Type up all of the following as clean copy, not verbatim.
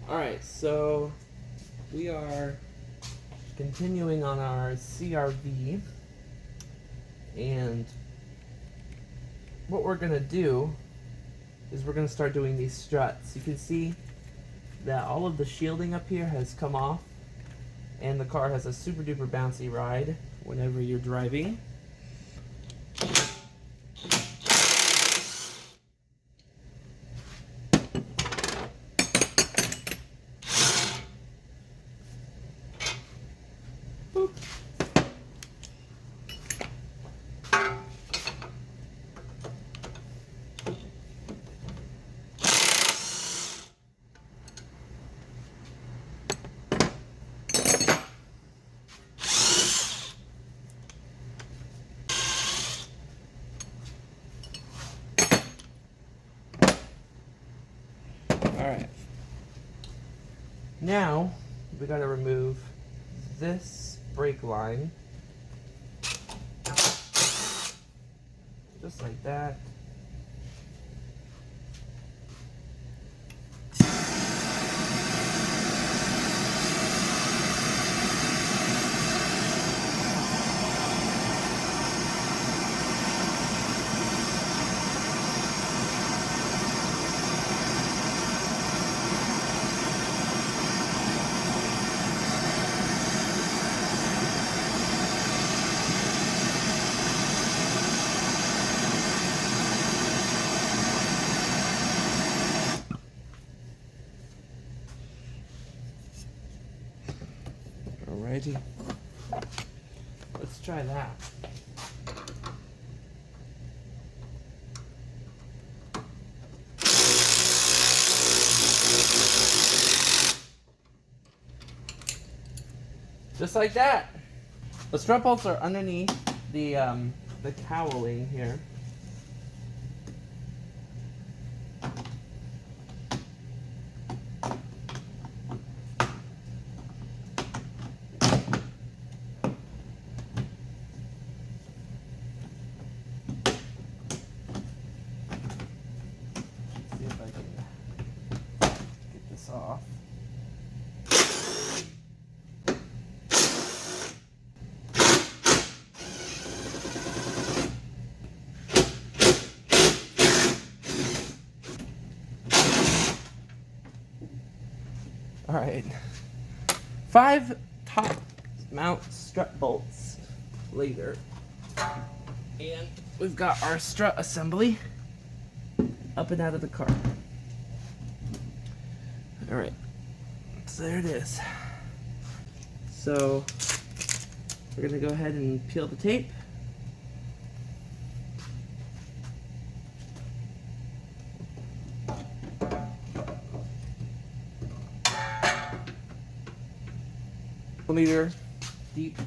Alright, so we are continuing on our CRV, and what we're going to do is we're going to start doing these struts. You can see that all of the shielding up here has come off, and the car has a super duper bouncy ride whenever you're driving. Boop. Alright. Now, we gotta remove this brake line. Just like that. Alrighty, let's try that. Just like that. The strut bolts are underneath the cowling here. See if I can get this off. All right, 5 top mount strut bolts later, and we've got our strut assembly up and out of the car. All right, so there it is. So we're gonna go ahead and peel the tape. Millimeter deep.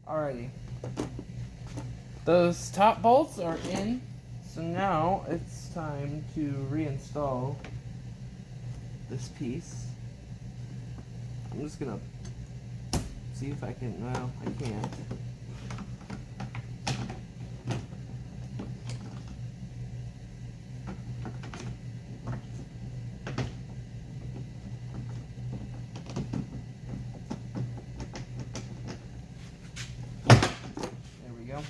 Alrighty, those top bolts are in, so now it's time to reinstall this piece. I'm just gonna see if I can, well, I can't. There we go.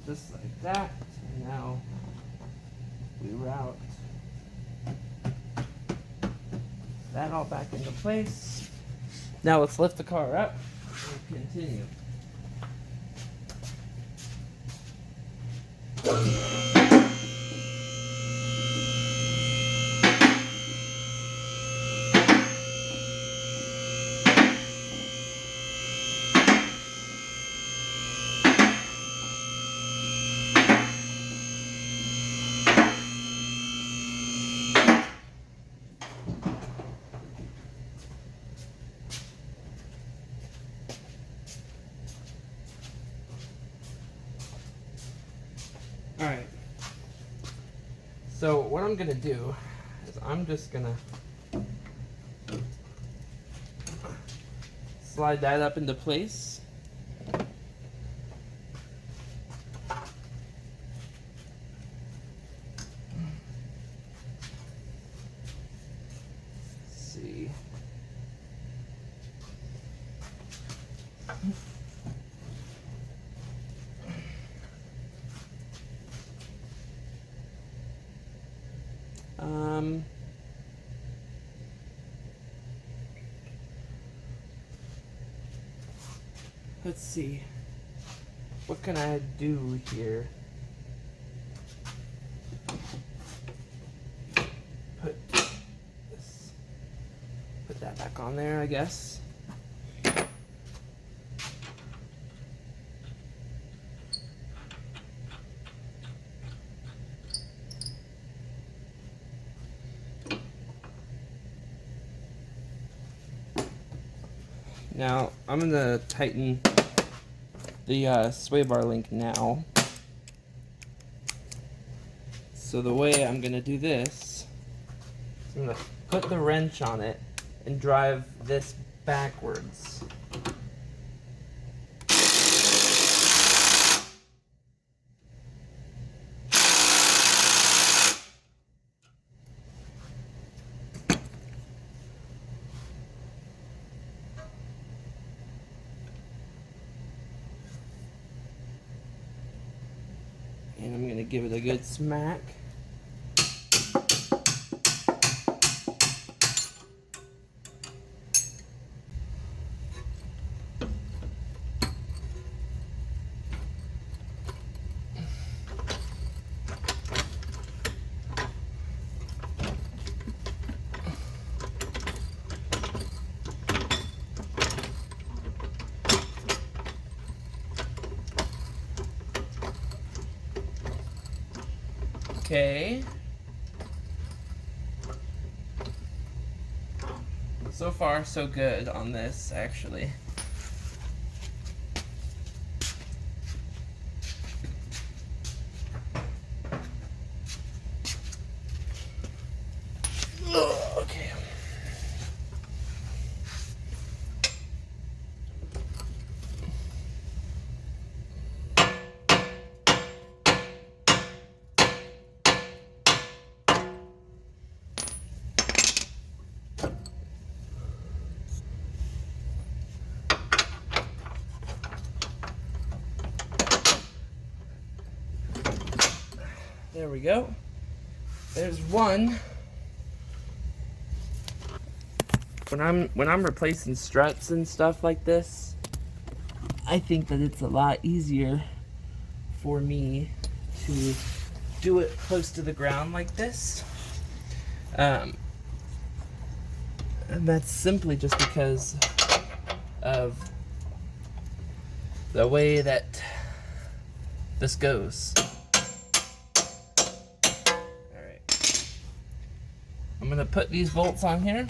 Just like that, and now we route that all back into place. Now let's lift the car up and continue. So what I'm gonna do is I'm just gonna slide that up into place. Let's see. Let's see. What can I do here? Put this, put that back on there, I guess. Now, I'm going to tighten the sway bar link now. So the way I'm going to do this is I'm going to put the wrench on it and drive this backwards. And I'm going to give it a good smack. Okay. So far, so good on this, actually. Okay. There we go. There's one. When I'm replacing struts and stuff like this, I think that it's a lot easier for me to do it close to the ground like this. And that's simply just because of the way that this goes. Alright. I'm going to put these bolts on here.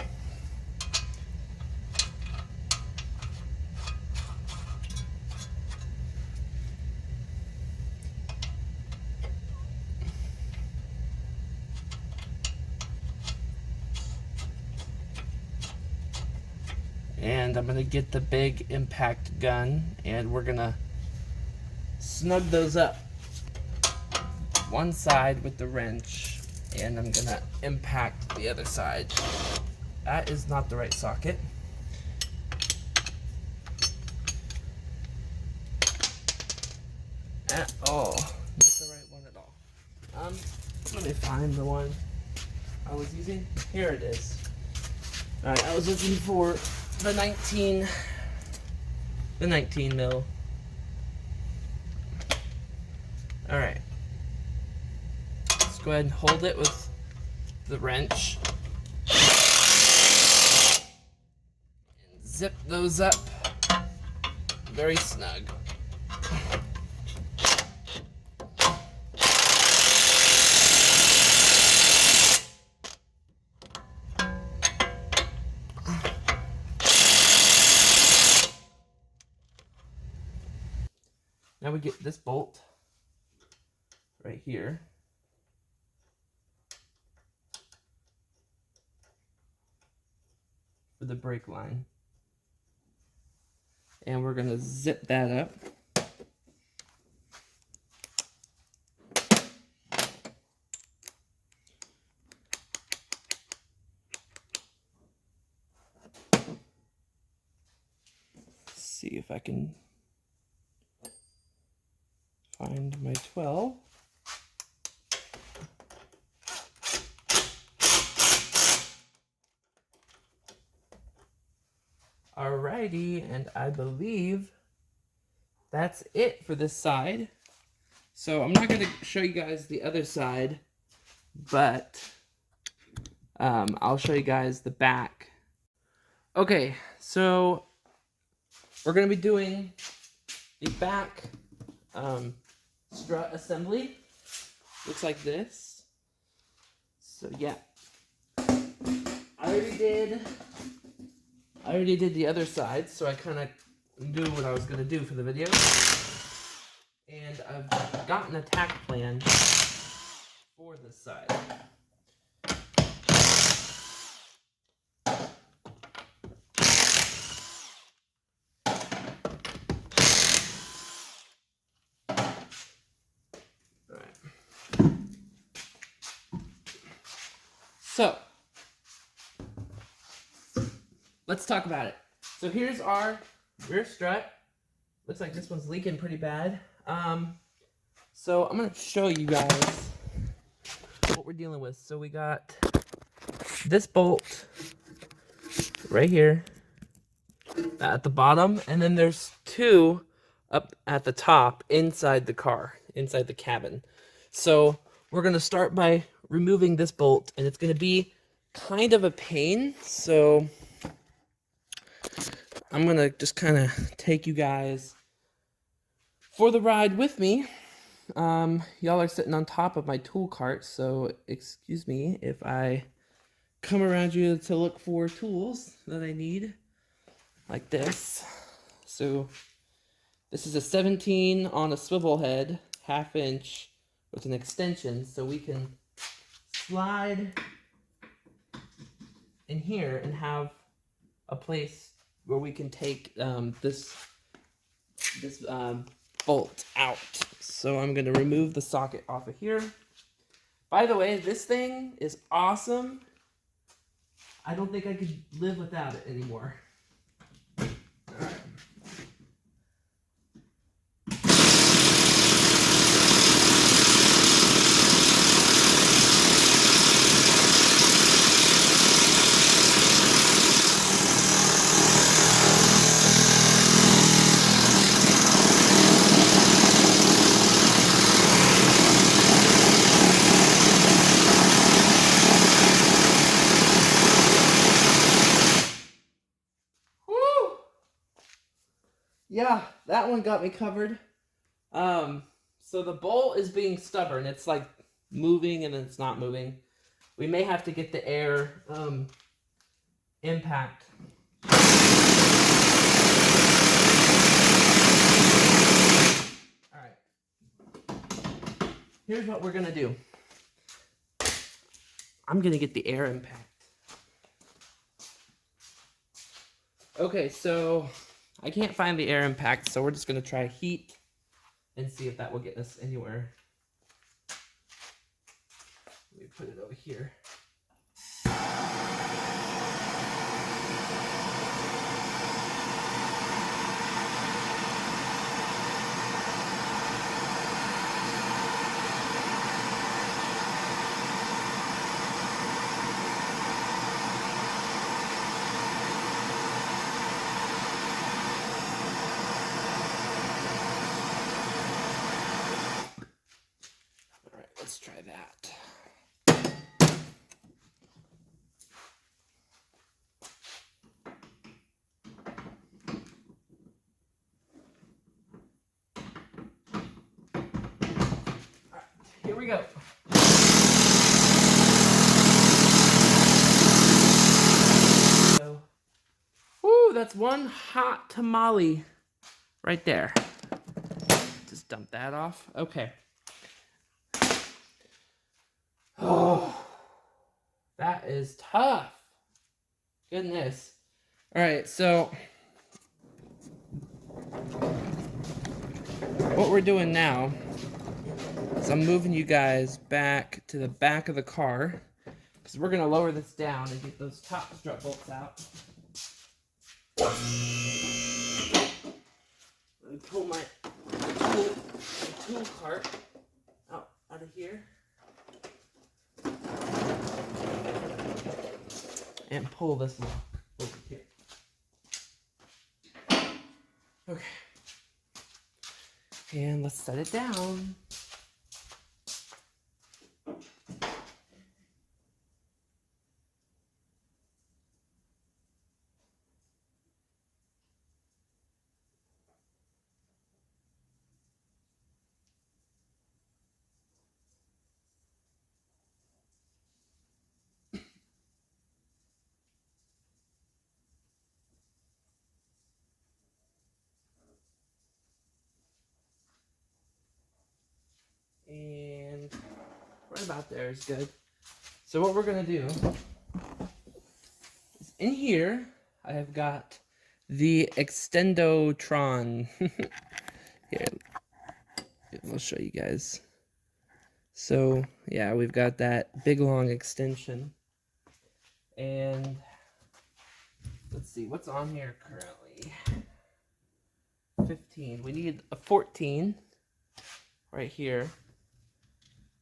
And I'm going to get the big impact gun and we're going to snug those up one side with the wrench and I'm going to impact the other side. That is not the right socket. At all. Not the right one at all. Let me find the one I was using. Here it is. Alright, I was looking for the 19 mil. Alright. Let's go ahead and hold it with the wrench. And zip those up very snug. Now we get this bolt right here. the brake line. And we're going to zip that up. See if I can find my 12. Alrighty, and I believe that's it for this side. So I'm not going to show you guys the other side, but I'll show you guys the back. Okay, so we're going to be doing the back strut assembly. Looks like this. So yeah, I already did the other side, so I kind of knew what I was going to do for the video. And I've got an attack plan for this side. So, let's talk about it. So here's our rear strut. Looks like this one's leaking pretty bad. So I'm going to show you guys what we're dealing with. So we got this bolt right here at the bottom, and then there's two up at the top inside the car, inside the cabin. So we're going to start by removing this bolt, and it's going to be kind of a pain. So I'm going to just kind of take you guys for the ride with me. Y'all are sitting on top of my tool cart, so excuse me if I come around you to look for tools that I need, like this. So this is a 17 on a swivel head, 1/2 inch with an extension, so we can slide in here and have a place where we can take this bolt out. So I'm going to remove the socket off of here. By the way, this thing is awesome. I don't think I could live without it anymore. All right. Yeah, that one got me covered. So the bolt is being stubborn. It's like moving and then it's not moving. We may have to get the air impact. All right. Here's what we're gonna do. I'm gonna get the air impact. Okay, so I can't find the air impact, so we're just going to try heat and see if that will get us anywhere. Let me put it over here. Let's try that. All right, here we go. Woo, that's one hot tamale right there. Just dump that off. Okay. Oh, that is tough. Goodness. All right, so what we're doing now is I'm moving you guys back to the back of the car because we're gonna lower this down and get those top strut bolts out. Let me pull my tool cart out of here and pull this lock over here. Okay. And let's set it down. And right about there is good. So what we're gonna do is in here, I have got the Extendotron. Here, I'll show you guys. So yeah, we've got that big long extension. And let's see, what's on here currently? 15. We need a 14 right here.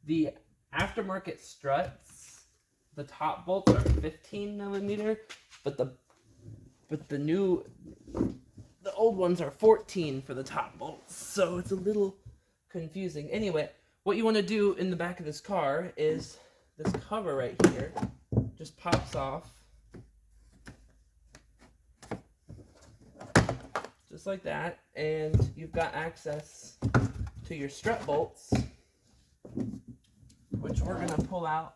The aftermarket struts, the top bolts are 15 millimeter, but the old ones are 14 for the top bolts, so it's a little confusing. Anyway, what you want to do in the back of this car is this cover right here just pops off, just like that, and you've got access to your strut bolts, which we're going to pull out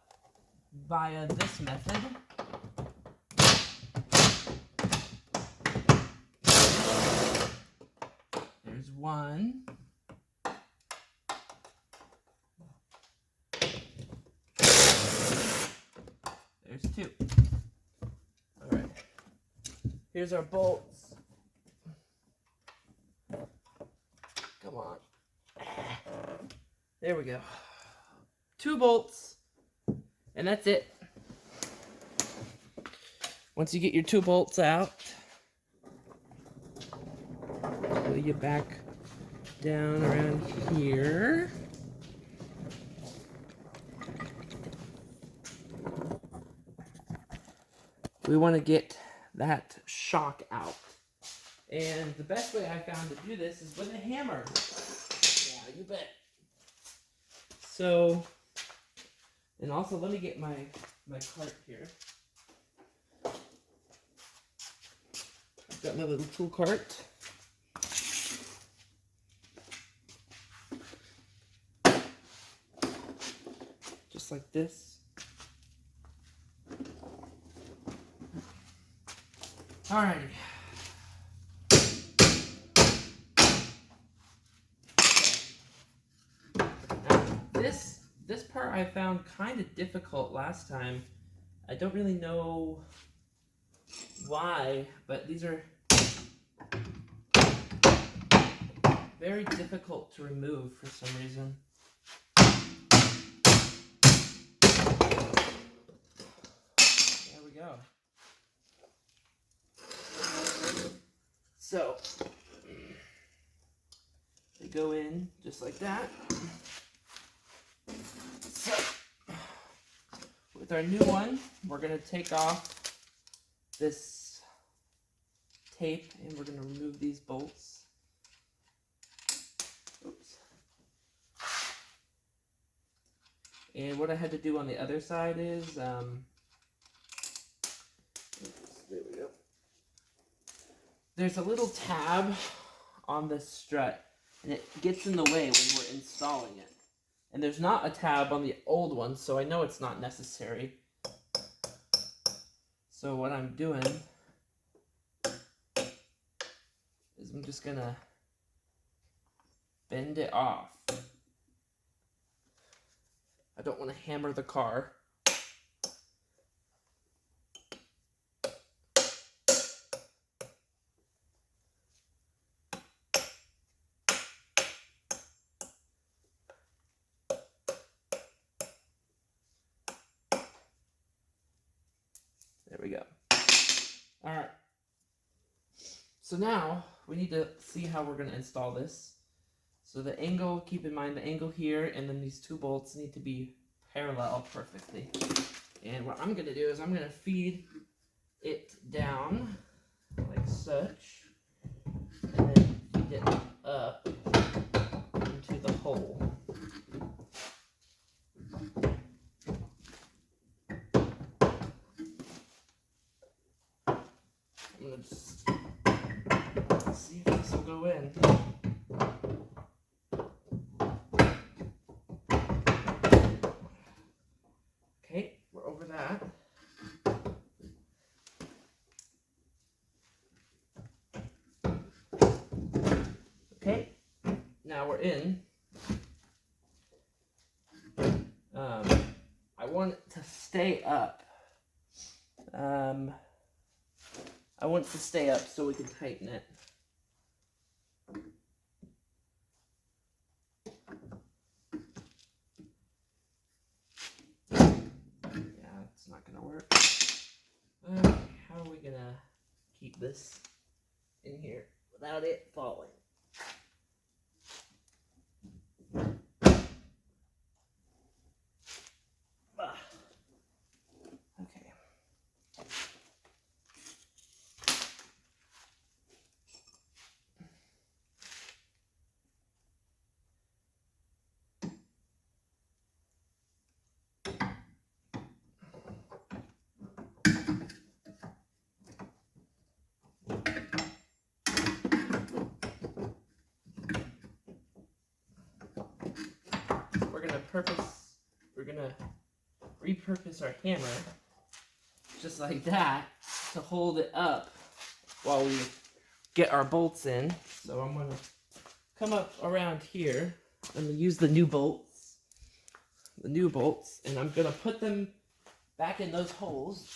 via this method. There's one. There's two. All right. Here's our bolts. Come on. There we go. 2 bolts, and that's it. Once you get your 2 bolts out, pull you back down around here. We want to get that shock out. And the best way I found to do this is with a hammer. Yeah, you bet. So, and also let me get my cart here. I've got my little tool cart. Just like this. Alrighty. This part I found kind of difficult last time. I don't really know why, but these are very difficult to remove for some reason. There we go. So, they go in just like that. So, with our new one, we're going to take off this tape and we're going to remove these bolts. Oops. And what I had to do on the other side is, there we go. There's a little tab on this strut, and it gets in the way when we're installing it. And there's not a tab on the old one, so I know it's not necessary. So what I'm doing is I'm just gonna bend it off. I don't want to hammer the car. There we go. All right. So now we need to see how we're going to install this. So the angle, keep in mind the angle here, and then these two bolts need to be parallel perfectly. And what I'm going to do is I'm going to feed it down like such, and then feed it up into the hole. I'm going to just see if this will go in. Okay, we're over that. Okay, now we're in. I want it to stay up. I want it to stay up so we can tighten it. Yeah, it's not gonna work. How are we gonna keep this in here without it falling? Okay. We're gonna repurpose our hammer just like that to hold it up while we get our bolts in. So I'm gonna come up around here and use the new bolts, and I'm gonna put them back in those holes.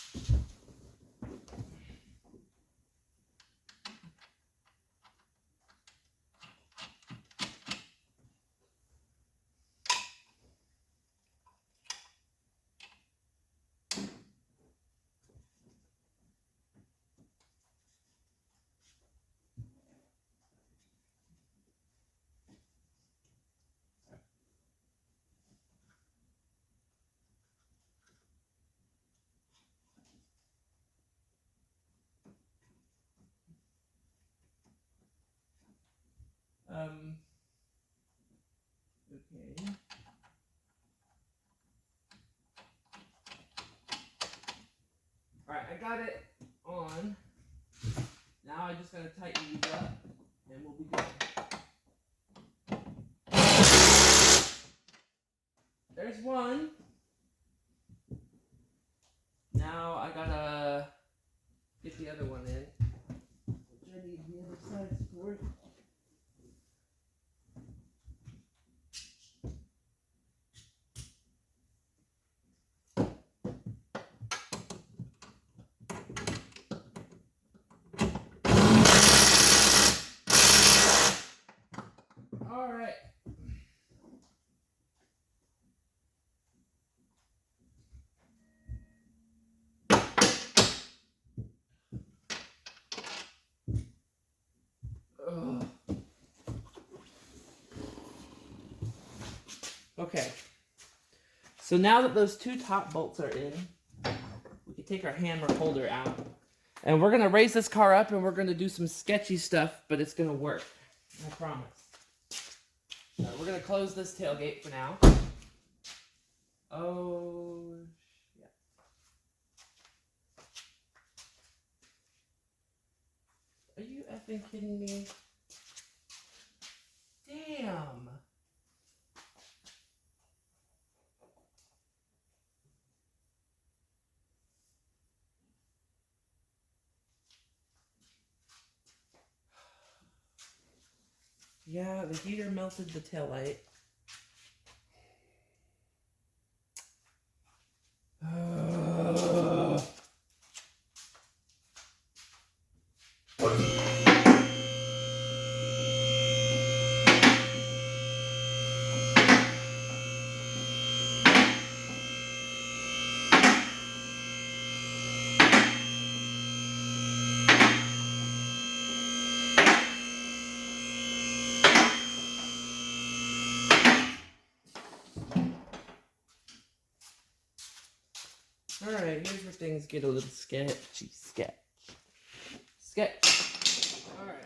Okay. Alright, I got it on. Now I just gotta tighten these up and we'll be good. There's one. Now I gotta get the other one in. Which I need the other side support. Alright. Okay. So now that those two top bolts are in, we can take our hammer holder out. And we're going to raise this car up and we're going to do some sketchy stuff, but it's going to work. I promise. So we're going to close this tailgate for now. Oh, yeah. Are you effing kidding me? Damn. Yeah, the heater melted the taillight. Alright, here's where things get a little sketchy. Alright.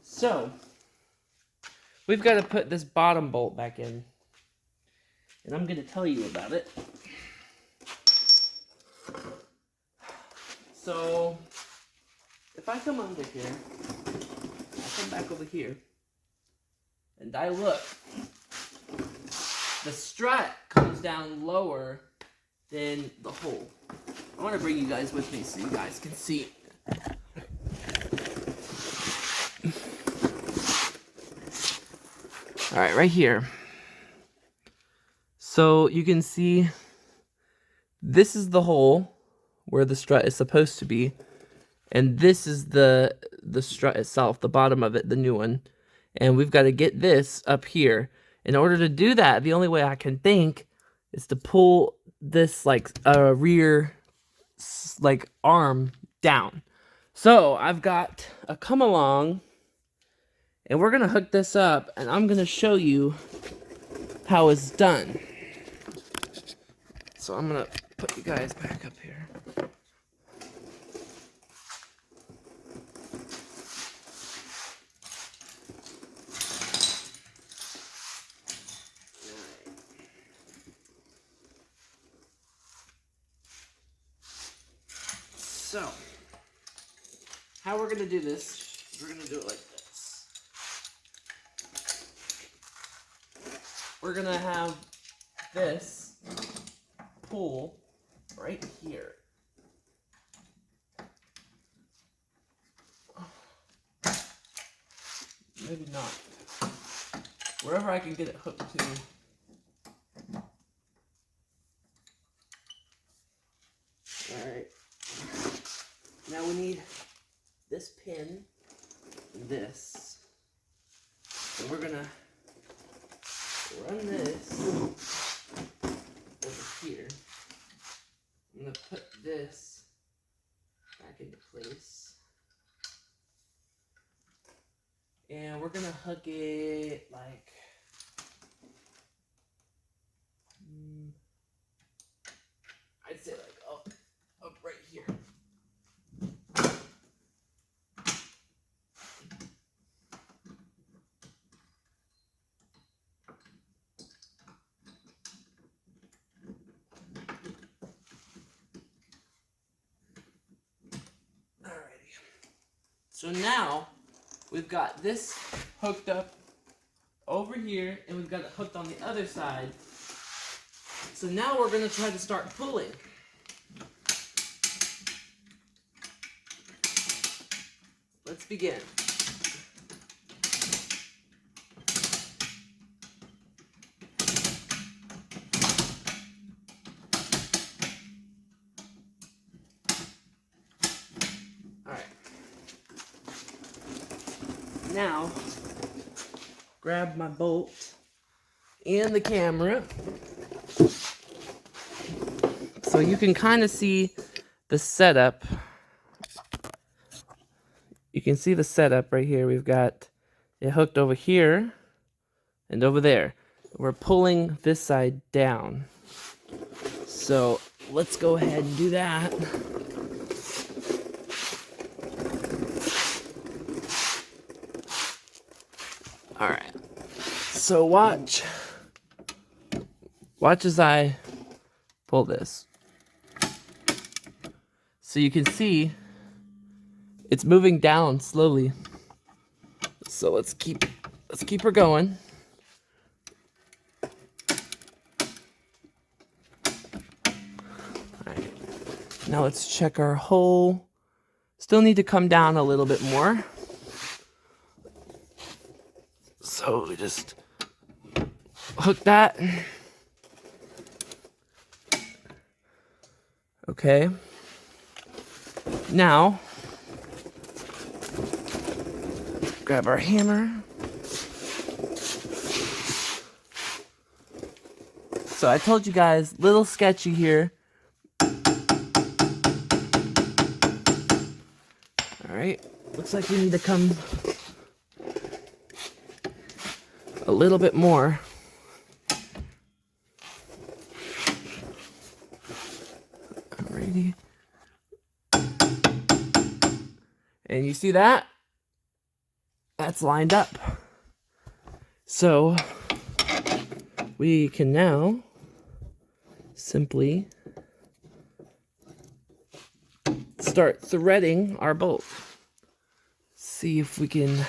So, we've got to put this bottom bolt back in. And I'm going to tell you about it. So, if I come under here, I come back over here, and I look, the strut comes down lower than the hole. I want to bring you guys with me so you guys can see. Alright, right here. So you can see this is the hole where the strut is supposed to be. And this is the strut itself, the bottom of it, the new one. And we've got to get this up here. In order to do that, the only way I can think is to pull this like rear like arm down. So I've got a come along, and we're gonna hook this up, and I'm gonna show you how it's done. So I'm gonna put you guys back up here. So, how we're going to do this, we're going to do it like this. We're going to have this pull right here. Maybe not. Wherever I can get it hooked to. Alright. Now we need this pin, and this, and we're gonna run this over here. I'm gonna put this back into place, and we're gonna hook it like I'd say like up right here. So now we've got this hooked up over here, and we've got it hooked on the other side. So now we're going to try to start pulling. Let's begin. Alright. Now, grab my bolt and the camera so you can kind of see the setup. You can see the setup right here. We've got it hooked over here and over there. We're pulling this side down. So let's go ahead and do that. Alright, so watch as I pull this. So you can see it's moving down slowly. So let's keep her going. Alright, now let's check our hole. Still need to come down a little bit more. So we just hook that. Okay. Now, grab our hammer. So I told you guys, little sketchy here. Alright, looks like we need to come a little bit more. Alrighty. And you see that? That's lined up. So we can now simply start threading our bolt. See if we can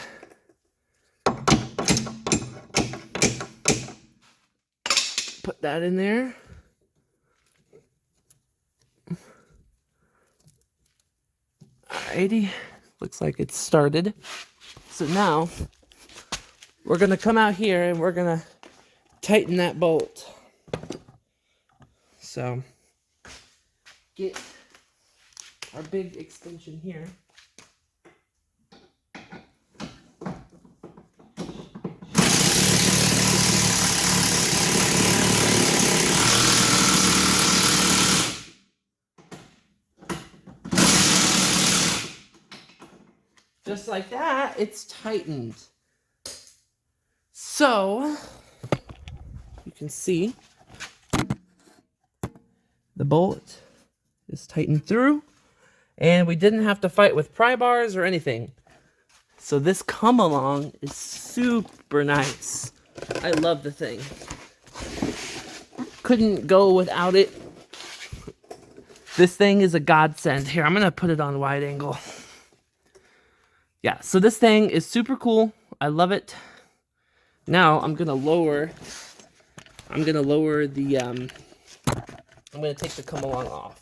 put that in there. Alrighty, looks like it's started. So now we're gonna come out here and we're gonna tighten that bolt. So get our big extension here. Just like that, it's tightened. So you can see the bolt is tightened through, and we didn't have to fight with pry bars or anything. So this come along is super nice. I love the thing. Couldn't go without it. This thing is a godsend. Here, I'm gonna put it on wide angle. Yeah, so this thing is super cool. I love it. Now I'm gonna take the come along off.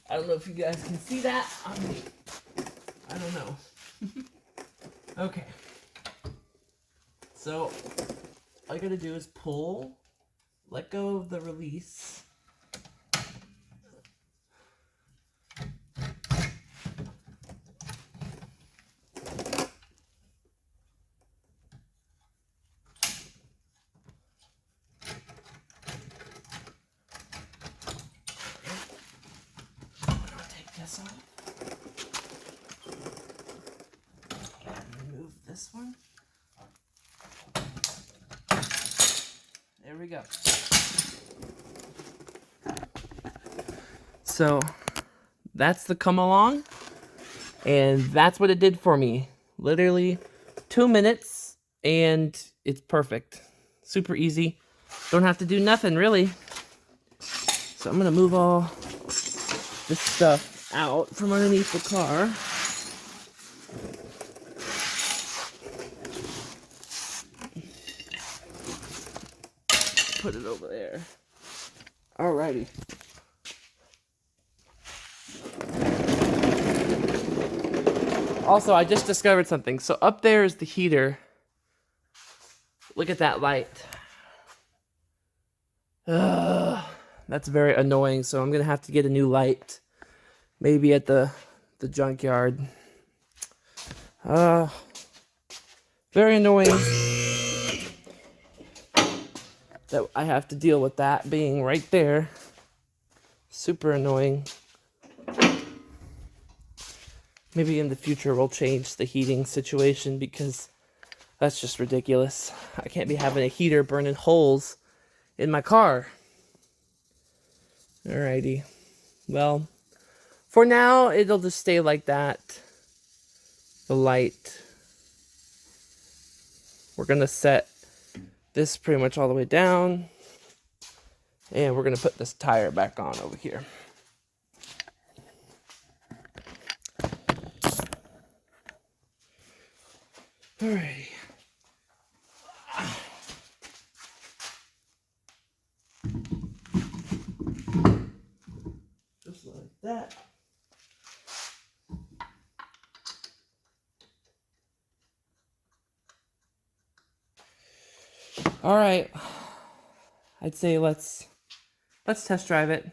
I don't know if you guys can see that. I don't know. Okay. So all I gotta do is pull, let go of the release. This off. And remove this one. There we go. So that's the come along, and that's what it did for me. Literally 2 minutes, and it's perfect. Super easy. Don't have to do nothing really. So I'm gonna move all this stuff out from underneath the car. Put it over there. Alrighty. Also, I just discovered something. So up there is the heater. Look at that light. That's very annoying, so I'm gonna have to get a new light. Maybe at the junkyard. Very annoying that I have to deal with that being right there. Super annoying. Maybe in the future we'll change the heating situation because that's just ridiculous. I can't be having a heater burning holes in my car. Alrighty. Well, for now, it'll just stay like that. The light. We're going to set this pretty much all the way down. And we're going to put this tire back on over here. Alrighty. Just like that. All right, I'd say let's test drive it.